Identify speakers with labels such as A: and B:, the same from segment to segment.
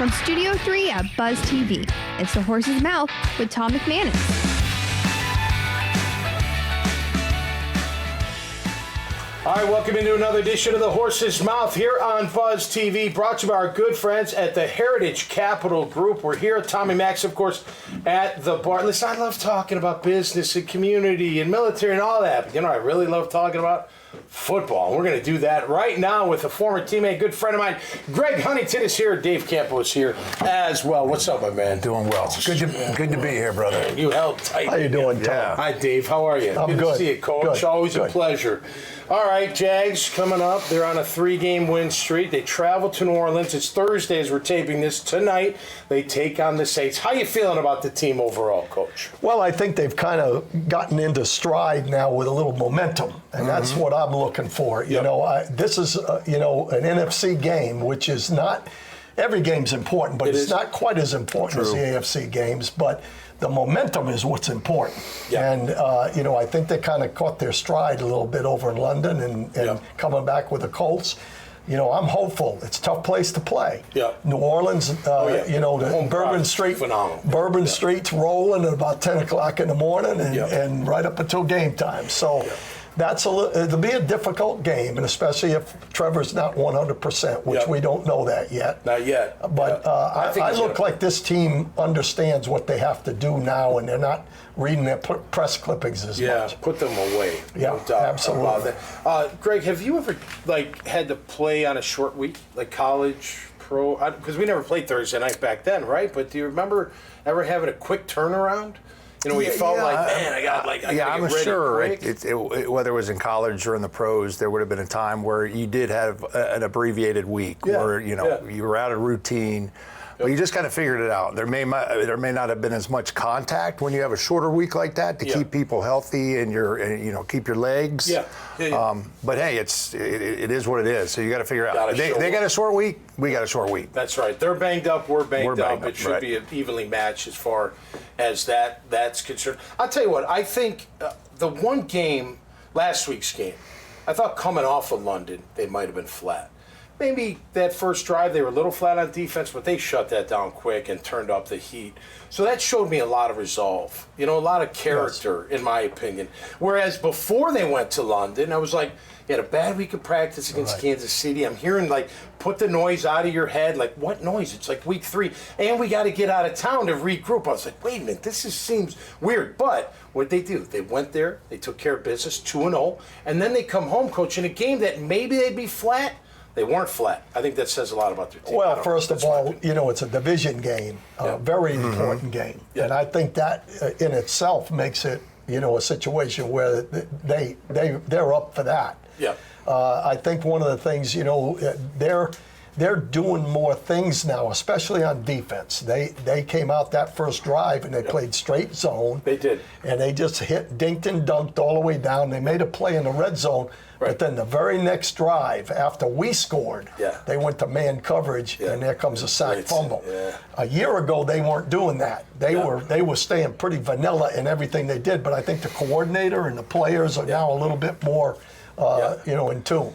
A: From Studio 3 at Buzz TV, it's The Horse's Mouth with Tom McManus.
B: All right, welcome into another edition of The Horse's Mouth here on Buzz TV, brought to you by our good friends at the Heritage Capital Group. We're here, Tommy Max, of course, at the bar. Listen, I love talking about business and community and military and all that, but I really love talking about football. And we're going to do that right now with a former teammate, good friend of mine. Greg Huntington is here. Dave Campo is here as well. What's up, my man?
C: Doing well. Good to be here, brother.
B: You held tight.
C: How you doing, Tom?
B: Yeah. Hi, Dave. How are you?
C: I'm
B: good to see you, Coach.
C: Good.
B: Always a pleasure. All right, Jags coming up. They're on a 3-game win streak. They travel to New Orleans. It's Thursday as we're taping this. Tonight, they take on the Saints. How you feeling about the team overall, Coach?
C: Well, I think they've kind of gotten into stride now with a little momentum, and that's what I'm looking for. This is, an NFC game, which is not – every game's important, but it's not quite as important as the AFC games, but – the momentum is what's important. Yeah. And, I think they kind of caught their stride a little bit over in London and coming back with the Colts. I'm hopeful. It's a tough place to play. Yeah. New Orleans, the Bourbon Street. Phenomenal. Bourbon Street's rolling at about 10 o'clock in the morning and right up until game time. So it'll be a difficult game, and especially if Trevor's not 100%, which we don't know that yet.
B: Not yet.
C: But I look like this team understands what they have to do now, and they're not reading their press clippings as much.
B: Yeah, put them away.
C: Yeah, absolutely.
B: Greg, have you ever had to play on a short week, like college, pro? Because we never played Thursday night back then, right? But do you remember ever having a quick turnaround? Where you felt like, man, I got
D: I'm sure. Whether it was in college or in the pros, there would have been a time where you did have an abbreviated week where you were out of routine. But you just kind of figured it out. There may not have been as much contact when you have a shorter week like that to keep people healthy and keep your legs. But hey, it is what it is. So you got to figure out. They got a short week. We got a short week.
B: That's right. They're banged up. We're banged up. It should be evenly matched as far as that's concerned. I'll tell you what. I think the one game, last week's game, I thought coming off of London, they might have been flat. Maybe that first drive, they were a little flat on defense, but they shut that down quick and turned up the heat. So that showed me a lot of resolve, a lot of character, in my opinion. Whereas before they went to London, I was like, you had a bad week of practice against Kansas City. I'm hearing, put the noise out of your head. Like, what noise? It's like week 3. And we got to get out of town to regroup. I was like, wait a minute, this seems weird. But what did they do? They went there, they took care of business, 2-0, and then they come home, Coach, in a game that maybe they'd be flat. They weren't flat. I think that says a lot about their team.
C: Well, first of all, it's a division game, a very important game. Yeah. And I think that in itself makes it, a situation where they're up for that. Yeah. I think one of the things, they're doing more things now, especially on defense. They came out that first drive and they played straight zone.
B: They did.
C: And they just dinked and dunked all the way down. They made a play in the red zone. But then the very next drive, after we scored, they went to man coverage, and there comes a sack fumble. Yeah. A year ago, they weren't doing that. They were staying pretty vanilla in everything they did. But I think the coordinator and the players are now a little bit more, in tune.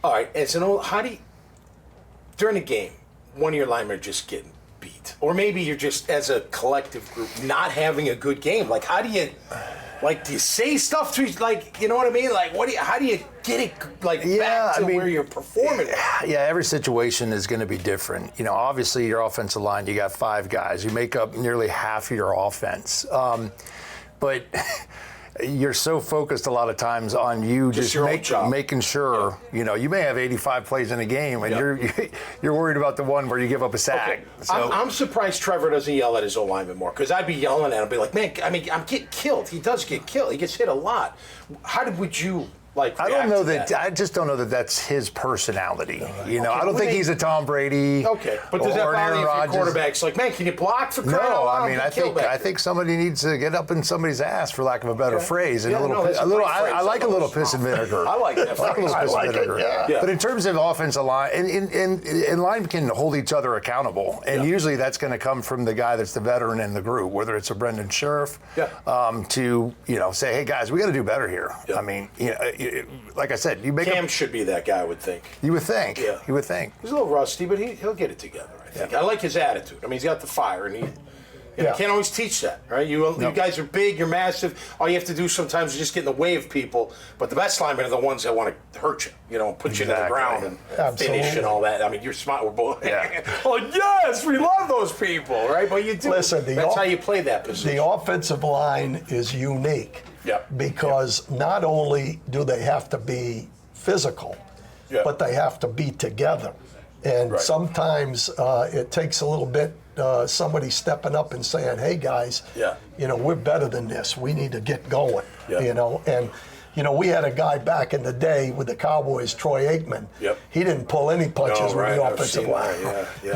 B: All right. How do you, during a game, one of your linemen just getting beat, or maybe you're just as a collective group not having a good game? Like, how do you? Do you say stuff to, you know what I mean? How do you get it, back to where you're performing?
D: Yeah, every situation is going to be different. Obviously, your offensive line, you got 5 guys. You make up nearly half of your offense. But you're so focused a lot of times on you just making sure, you may have 85 plays in a game, and you're worried about the one where you give up a sack.
B: Okay. So I'm surprised Trevor doesn't yell at his O-lineman more, because I'd be yelling at him, be like, man, I'm getting killed. He does get killed. He gets hit a lot. Would you
D: I don't know that. I just don't know that that's his personality. I don't think he's a Tom Brady.
B: Okay, but does that bother you if your quarterback's like, man, can you block for crying out loud?
D: No, I think somebody needs to get up in somebody's ass, for lack of a better phrase, and I like a little piss and vinegar.
B: I like that.
D: I like a little piss and vinegar. Yeah. But in terms of offensive line, and line can hold each other accountable, and usually that's going to come from the guy that's the veteran in the group, whether it's a Brendan Scherf, to say, hey guys, we got to do better here. I mean, like I said, you make
B: Cam should be that guy, I would think.
D: You would think.
B: Yeah.
D: You would think.
B: He's a little rusty, but he'll get it together, I think. I like his attitude. I mean, he's got the fire, and you can't always teach that, right? You guys are big, you're massive. All you have to do sometimes is just get in the way of people. But the best linemen are the ones that want to hurt you, put you into the ground and finish and all that. I mean, you're smart. We're both.
D: Yeah.
B: Oh, yes, we love those people, right? But you do.
C: Listen,
B: that's how you play that position.
C: The offensive line is unique because not only do they have to be physical, but they have to be together. And sometimes it takes a little bit, somebody stepping up and saying, hey, guys, we're better than this. We need to get going, And, we had a guy back in the day with the Cowboys, Troy Aikman. He didn't pull any punches with the offensive line. He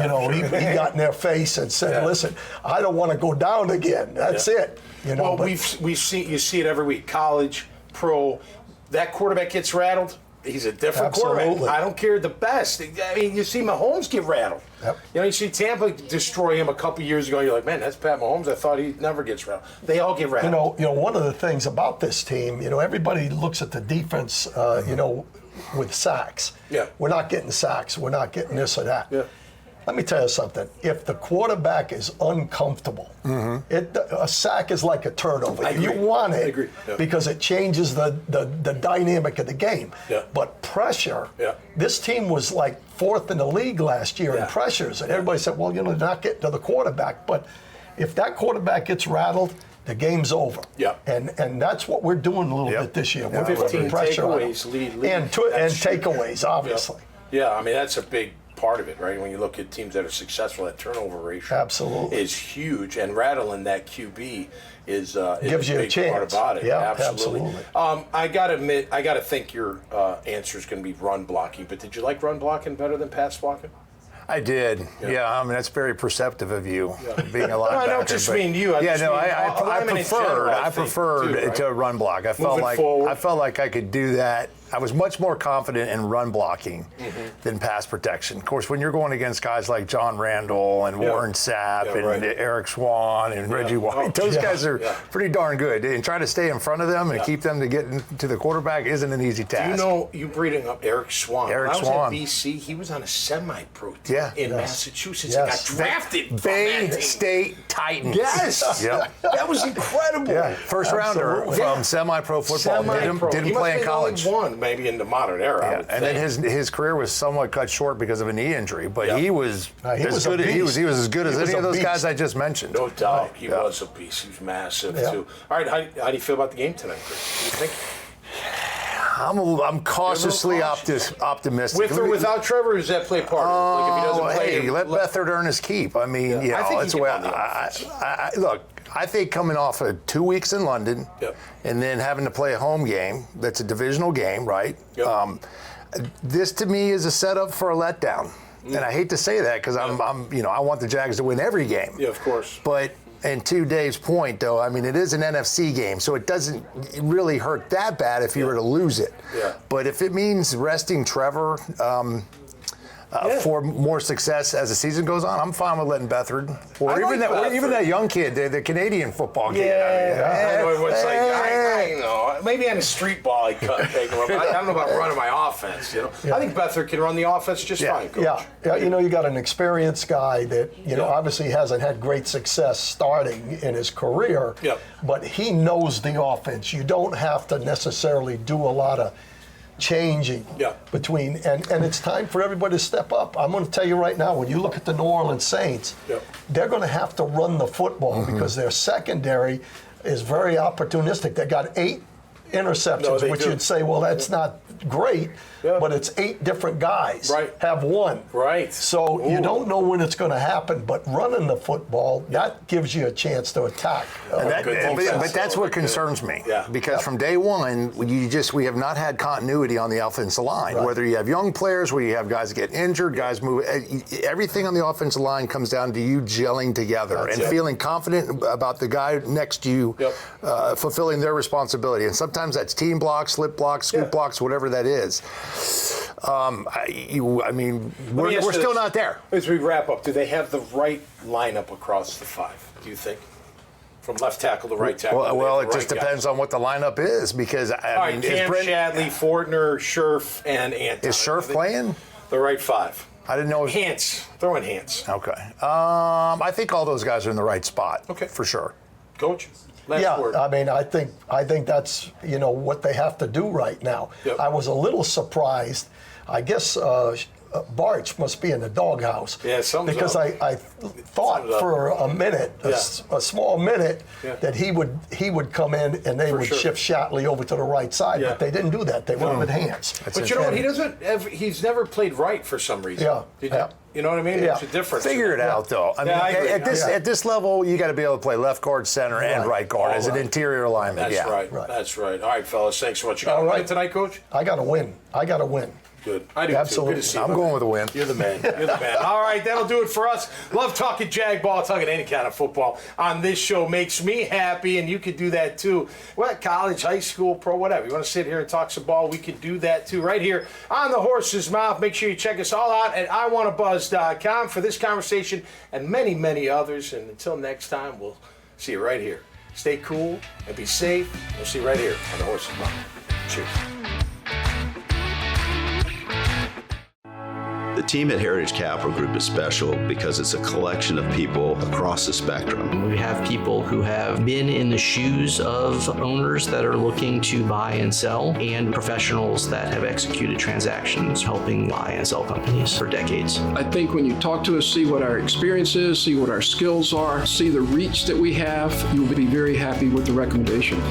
C: got in their face and said, listen, I don't want to go down again. That's it.
B: Well, you see it every week, college, pro. That quarterback gets rattled. He's a different quarterback. I don't care the best. I mean, you see Mahomes get rattled. You see Tampa destroy him a couple years ago. You're like, man, that's Pat Mahomes. I thought he never gets rattled. They all get rattled.
C: One of the things about this team, everybody looks at the defense, with sacks. We're not getting sacks. We're not getting this or that. Let me tell you something. If the quarterback is uncomfortable, a sack is like a turnover. You want it because it changes the dynamic of the game. But pressure, this team was like 4th in the league last year in pressures. And everybody said, well, they're not getting to the quarterback. But if that quarterback gets rattled, the game's over. And that's what we're doing a little bit this year. We're
B: 15
C: pressure
B: takeaways, lead.
C: And takeaways, obviously.
B: Yeah, I mean, that's a big part of it, right? When you look at teams that are successful, that turnover ratio is huge, and rattling that QB is
C: gives
B: a
C: you
B: big
C: a chance.
B: part about it.
C: Yeah,
B: absolutely. I gotta admit, I gotta think your answer is going to be run blocking. But did you like run blocking better than pass blocking?
D: I did. I mean, that's very perceptive of you, being a linebacker.
B: I don't just mean you.
D: I preferred to run block. I felt like I could do that. I was much more confident in run blocking than pass protection. Of course, when you're going against guys like John Randall and Warren Sapp and Eric Swan and Reggie White, those guys are pretty darn good. And trying to stay in front of them and keep them to get to the quarterback isn't an easy task.
B: You bringing up Eric Swan. When I was at BC, he was on a semi-pro team in Massachusetts. He got drafted
D: Bay State Titans.
B: Yes. That was incredible.
D: First rounder from semi-pro football. Didn't play in college.
B: Maybe in the modern era.
D: And then his career was somewhat cut short because of a knee injury, but he was as good as any of those guys I just mentioned.
B: No doubt, he was a beast. He was massive too. All right, how do you feel about the game tonight, Chris? What do you think?
D: I'm cautiously optimistic.
B: With or without Trevor, does that play part of it? Like if he doesn't play,
D: let Beathard earn his keep. I mean,
B: I think
D: that's the way look. I think coming off of 2 weeks in London and then having to play a home game, that's a divisional game, right? This to me is a setup for a letdown. And I hate to say that because I want the Jags to win every game.
B: Yeah, of course.
D: But and to Dave's point, though, I mean, it is an NFC game, so it doesn't really hurt that bad if you were to lose it. But if it means resting Trevor for more success as the season goes on, I'm fine with letting Beathard or even that young kid, the Canadian football kid.
B: I know. Maybe on a street ball, I take him up. I don't know about running my offense. I think Beathard can run the offense just fine, Coach.
C: You got an experienced guy that obviously hasn't had great success starting in his career, but he knows the offense. You don't have to necessarily do a lot of changing between, and it's time for everybody to step up. I'm going to tell you right now, when you look at the New Orleans Saints, they're going to have to run the football because their secondary is very opportunistic. They got 8 interceptions, which you'd say, well, that's not great, but it's 8 different guys have one. So you don't know when it's going to happen, but running the football, that gives you a chance to attack.
D: But that's what concerns me, because from day one, we have not had continuity on the offensive line. Whether you have young players, where you have guys get injured, guys move, everything on the offensive line comes down to you gelling together and feeling confident about the guy next to you fulfilling their responsibility. And sometimes that's team blocks, slip blocks, scoop blocks, whatever that is. I mean, we're still not there.
B: As we wrap up, do they have the right lineup across the 5, do you think? From left tackle to right tackle.
D: Well, it just depends on what the lineup is because I mean,
B: Cam, Shadley, Fortner, Scherf, and Anton.
D: Is Scherf playing?
B: The right 5.
D: I didn't know.
B: Hance. Throw in Hance.
D: Okay. I think all those guys are in the right spot.
B: Okay.
D: For sure.
B: Coach? Last word.
C: I mean, I think that's, what they have to do right now.
B: Yep.
C: I was a little surprised. I guess Barch must be in the doghouse.
B: Yeah, something's
C: because
B: up.
C: I thought for a minute, a small minute, that he would come in and they would shift Shatley over to the right side, but they didn't do that. They went with Hands.
B: But you know what? He's never played right for some reason.
C: Yeah.
B: You know what I mean?
C: Yeah.
B: It's a difference.
D: Figure it out, though. I mean,
B: I agree.
D: at this level, you got to be able to play left guard, center, and right guard as an interior alignment.
B: That's right. That's right. All right, fellas. Thanks so much. You got a win tonight, Coach?
C: I got to win.
B: Good. I do
C: Absolutely.
B: too. Good to see you.
D: I'm going with a win.
B: You're the man. You're the man. All right, that'll do it for us. Love talking jag ball, talking any kind of football on this show. Makes me happy, and you could do that too. Well, college, high school, pro, whatever. You want to sit here and talk some ball, we could do that too right here on the Horse's Mouth. Make sure you check us all out at iwannabuzz.com for this conversation and many, many others. And until next time, we'll see you right here. Stay cool and be safe. We'll see you right here on the Horse's Mouth. Cheers.
E: The team at Heritage Capital Group is special because it's a collection of people across the spectrum.
F: We have people who have been in the shoes of owners that are looking to buy and sell, and professionals that have executed transactions helping buy and sell companies for decades.
G: I think when you talk to us, see what our experience is, see what our skills are, see the reach that we have, you'll be very happy with the recommendation.